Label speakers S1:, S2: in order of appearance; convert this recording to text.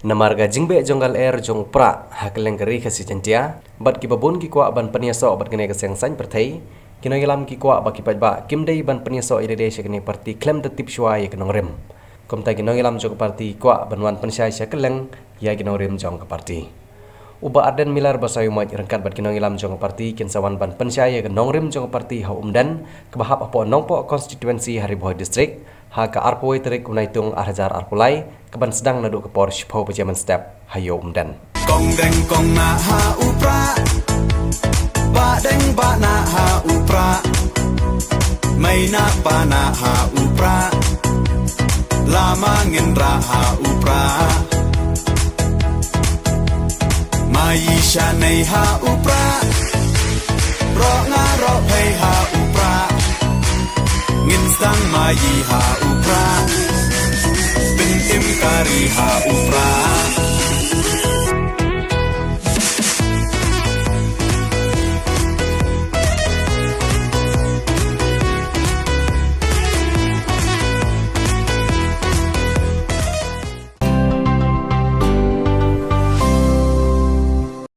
S1: Namarga jingbe jonggal jong pra hakeleng keri kasi jantia bat ki babun ki kwa ban paniaso bat kene keseng san perthei kinoilam ki kwa ba ki ba kimdei ban paniaso ide shekne parti klem de tip shwa ye knong rem komta kinoilam jong parti kwa banwan pansai shekeleng ya knong rem jong ka parti uba arden milar basayu maj rangkat bat kinoilam jong parti kinsawan ban pansai ye knong rem jong parti ha umdan kebahap apo nongpo constituency Hariboy district ha ka arpoi terik kunaitung arhajar arpulai keban sedang nadu ke por shpo pejaman step hayo umdan
S2: kong deng kong na ha upra ba deng ba na ha upra mai na pa na ha upra lama ngendra ha upra mai sha nei ha upra ro nga ro pei ha upra ngin stang mai ha upra bin im kari ha upra